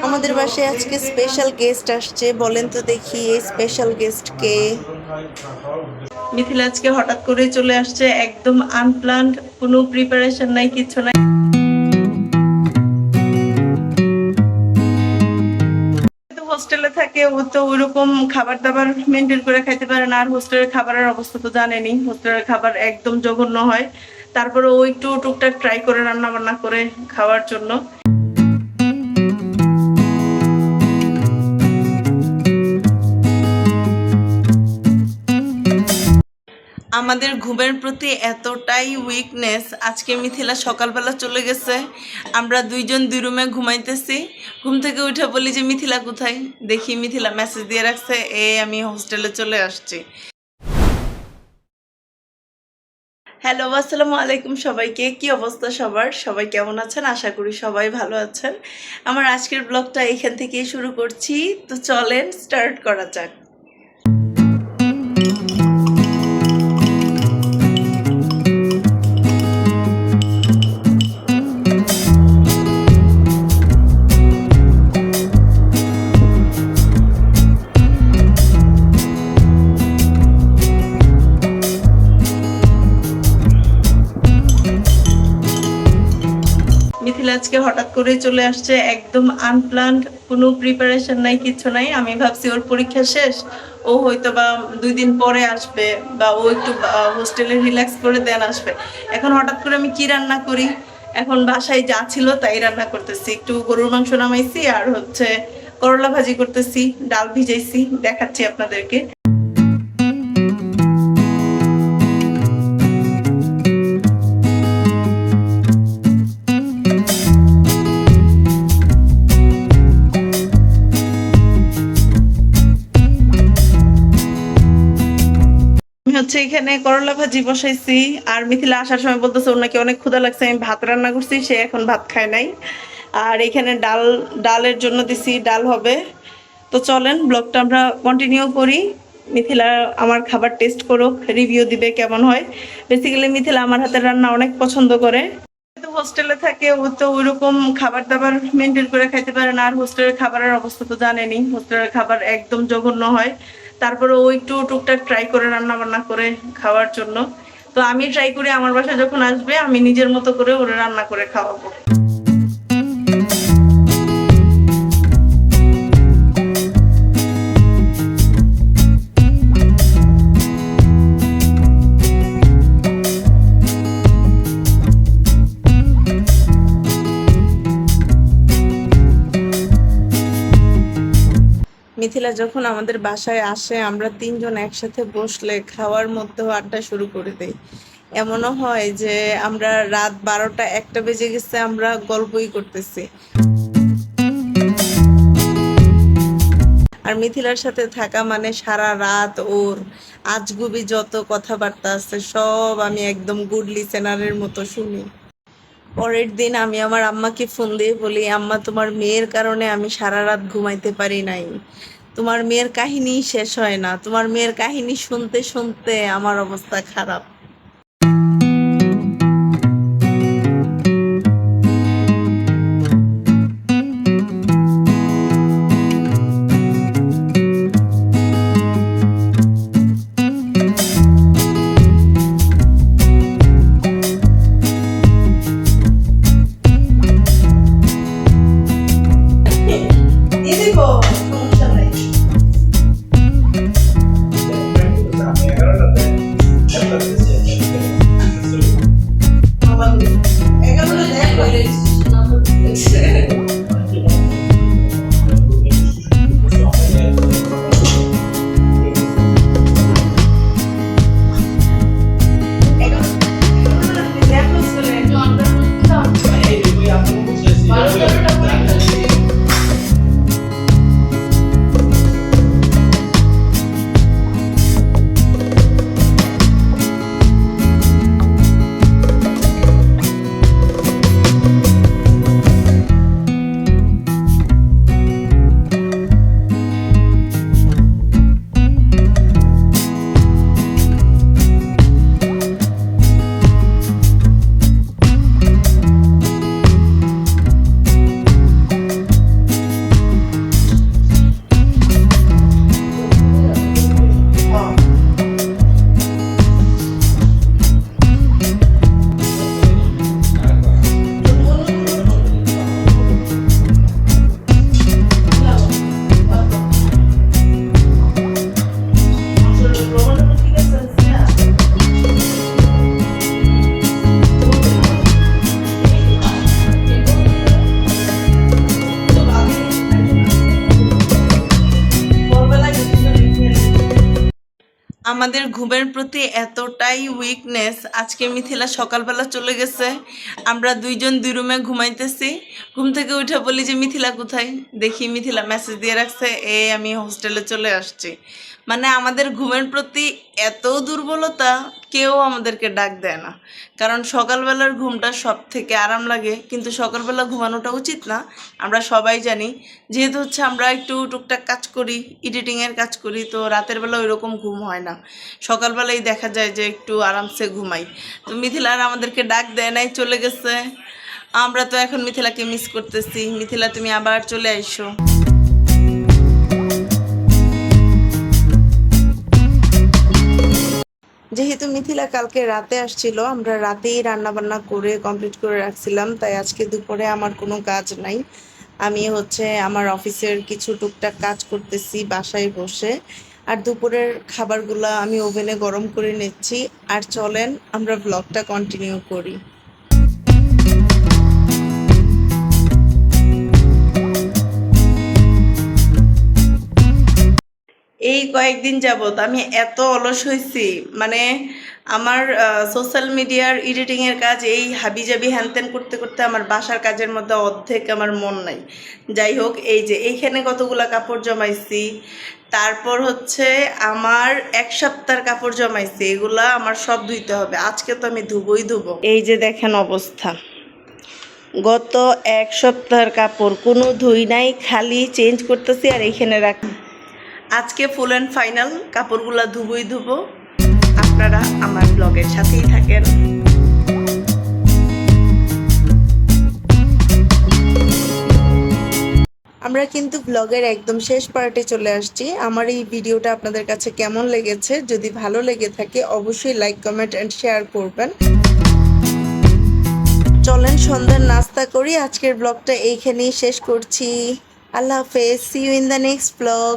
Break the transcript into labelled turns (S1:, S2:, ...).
S1: আমাদের বাসায় আজকে স্পেশাল গেস্ট আসছে। বলেন তো দেখি এই স্পেশাল গেস্ট কে? মিথিলা আজকে হঠাৎ করে চলে আসছে, একদম আনপ্ল্যান্ড, কোনো প্রিপারেশন নাই, কিছু নাই। হোস্টেলে থাকে, ও তো ওইরকম খাবার দাবার মেনটেন করে খাইতে পারে না। আর হোস্টেলের খাবারের অবস্থা তো জানেনি, হোস্টেলের খাবার একদম জঘন্য হয়। তারপরে ও একটু টুকটাক ট্রাই করে রান্না বান্না করে খাওয়ার জন্য। আমাদের ঘুমের প্রতি এতটাই উইকনেস, আজকে মিথিলা সকালবেলা চলে গেছে, আমরা দুইজন দুই রুমে ঘুমাইতেছি। ঘুম থেকে উঠে বলি যে মিথিলা কোথায়, দেখি মিথিলা মেসেজ দিয়ে রাখছে, আমি হোস্টেলে চলে আসছি। হ্যালো, আসসালামু আলাইকুম সবাইকে। কি অবস্থা সবার? সবাই কেমন আছেন? আশা করি সবাই ভালো আছেন। আমার আজকের ব্লগটা এখান থেকেই শুরু করছি, তো চলেন স্টার্ট করা যাক। মিথিলা আজকে হঠাৎ করে চলে আসছে, একদম আনপ্ল্যান্ড, কোনো প্রিপারেশন নাই, কিছু নাই। আমি ভাবছি ওর পরীক্ষা শেষ, ও হয়তো বা 2 দিন পরে আসবে, বা ও একটু হোস্টেলে রিল্যাক্স করে দেন আসবে। এখন হঠাৎ করে আমি কি রান্না করি? এখন বাসায় যা ছিল তাই রান্না করতেছি। একটু গরুর মাংস নামাইছি, আর হচ্ছে করলা ভাজি করতেছি, ডাল ভিজাইছি, দেখাচ্ছি আপনাদেরকে। হচ্ছে এখানে করলা ভাজি বসাইছি, আর মিথিলা আসার সময় বলতেছে ওর নাকি অনেক ক্ষুধা লাগছে, আমি ভাত রান্না করছি, সে এখন ভাত খায় নাই। আর এখানে ডালের জন্য দিছি, ডাল হবে। তো চলেন ব্লগটা আমরা কন্টিনিউ করি। মিথিলা আমার খাবার টেস্ট করুক, রিভিউ দিবে কেমন হয়। বেসিক্যালি মিথিলা আমার হাতের রান্না অনেক পছন্দ করে। হোস্টেলে থাকে, ও তো ওইরকম খাবার দাবার মেনটেন করে খাইতে পারে না। আর হোস্টেলের খাবারের অবস্থা তো জানেনি, হোস্টেলের খাবার একদম জঘন্য হয়। তারপরে ও একটু টুকটাক ট্রাই করে রান্না বান্না করে খাওয়ার জন্য। তো আমি ট্রাই করি আমার বাসায় যখন আসবে আমি নিজের মতো করে ওরে রান্না করে খাওয়াবো। মিথিলা যখন আমাদের বাসায় আসে, আমরা 3 জন একসাথে বসলে খাওয়ার মধ্যেও আড্ডা শুরু করে দেই। এমনও হয় যে আমরা রাত 12টা 1টা বেজে গেছে, আমরা গল্পই করতেছি। আর মিথিলার সাথে থাকা মানে সারা রাত ওর আজগুবি যত কথাবার্তা আছে সব আমি একদম গুড লিসেনারের মতো শুনি। পরের দিন আমি আমার আম্মাকে ফোন দিয়ে বলি, আম্মা তোমার মেয়ের কারণে আমি সারা রাত ঘুমাইতে পারি নাই। তোমার মেয়ের কাহিনী শেষ হয় না, তোমার মেয়ের কাহিনী শুনতে শুনতে আমার অবস্থা খারাপ। আমাদের ঘুমের প্রতি এতটাই উইকনেস, আজকে মিথিলা সকালবেলা চলে গেছে, আমরা দুইজন দুই রুমে ঘুমাইতেছি। ঘুম থেকে উঠে বলি যে মিথিলা কোথায়, দেখি মিথিলা মেসেজ দিয়ে রাখছে আমি হোস্টেলে চলে আসছি। মানে আমাদের ঘুমের প্রতি এত দুর্বলতা, কেউ আমাদেরকে ডাক দেয় না। কারণ সকালবেলার ঘুমটা সব থেকে আরাম লাগে, কিন্তু সকালবেলা ঘুমানোটা উচিত না, আমরা সবাই জানি। যেহেতু হচ্ছে আমরা একটু টুকটাক কাজ করি, এডিটিংয়ের কাজ করি, তো রাতের বেলা ওইরকম ঘুম হয় না, সকালবেলাই দেখা যায় যে একটু আরামসে ঘুমাই। তো মিথিলা আর আমাদেরকে ডাক দেয় নাই, চলে গেছে। আমরা তো এখন মিথিলাকে মিস করতেছি। মিথিলা, তুমি আবার চলে আইসো। যেহেতু মিথিলা কালকে রাতে আসছিল, আমরা রাতেই রান্না বান্না করে কমপ্লিট করে রাখছিলাম, তাই আজকে দুপুরে আমার কোনো কাজ নাই। আমি হচ্ছে আমার অফিসের কিছু টুকটাক কাজ করতেছি বাসায় বসে, আর দুপুরের খাবারগুলো আমি ওভেনে গরম করে নিচ্ছি। আর চলেন আমরা ব্লগটা কন্টিনিউ করি। এই কয়েকদিন যাবত আমি এত অলস হয়েছি, মানে আমার সোশ্যাল মিডিয়ার এডিটিংয়ের কাজ এই হাবিজাবি হ্যানত্যান করতে করতে আমার বাসার কাজের মধ্যে অর্ধেক আমার মন নাই। যাই হোক, এই যে এইখানে কতগুলা কাপড় জমাইছি, তারপর হচ্ছে আমার এক সপ্তাহের কাপড় জমাইছি, এগুলা আমার সব ধুইতে হবে। আজকে তো আমি ধুবই ধুবো। এই যে দেখেন অবস্থা, গত এক সপ্তাহের কাপড় কোনো ধুই নাই, খালি চেঞ্জ করতেছি আর এইখানে রাখ। আজকে ফুল অ্যান্ড ফাইনাল কাপড়গুলা ধুবই ধুবো। আপনারা আমার ব্লগের সাথেই থাকেন। আমরা কিন্তু ব্লগের একদম শেষ পার্টে চলে আসছি। আমার এই ভিডিওটা আপনাদের কাছে কেমন লেগেছে, যদি ভালো লেগে থাকে অবশ্যই লাইক, কমেন্ট অ্যান্ড শেয়ার করবেন। চলেন সন্ধ্যার নাস্তা করি। আজকের ব্লগটা এইখানেই শেষ করছি। আল্লাহ হাফেজ, see you in the next blog.